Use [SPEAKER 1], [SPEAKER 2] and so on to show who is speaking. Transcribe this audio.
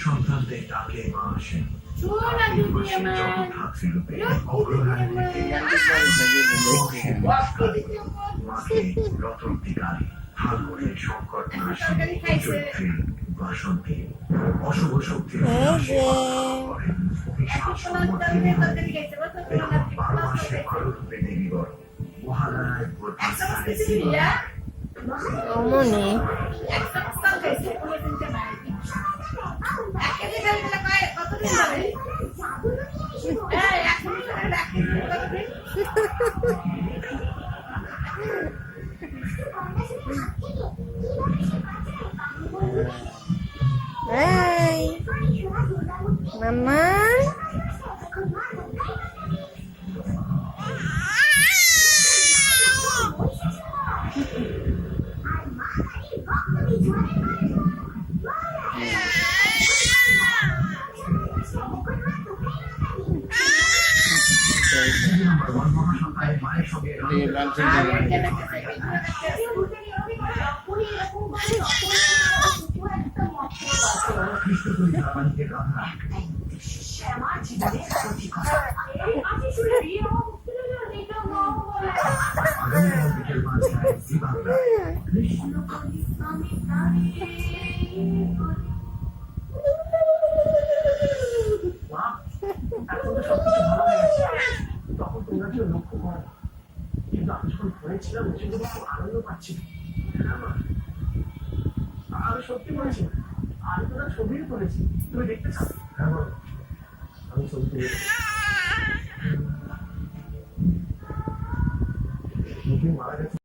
[SPEAKER 1] সন্তানদের ডাকে মা আসেন। মাকে রতন টিকায় ফাল্গুনের সংকট চৈত্রী বাসন্তী অশুভ শক্তির বারো মাসে ভারতরূপে দেবী বড় মহালয়ায়
[SPEAKER 2] অমনি এই মামা
[SPEAKER 1] মায়ের সঙ্গে তখন তোমরা কেউ লক্ষ্য করো, কিন্তু আমি যখন পড়েছিলাম সেগুলো খুব আনন্দ পাচ্ছি। আমি সত্যি বলছি, আমি তোমার ছবিও করেছি, তুমি দেখতে চাও? হ্যাঁ বলো, আমি ছবি তুলে মারা গেছে।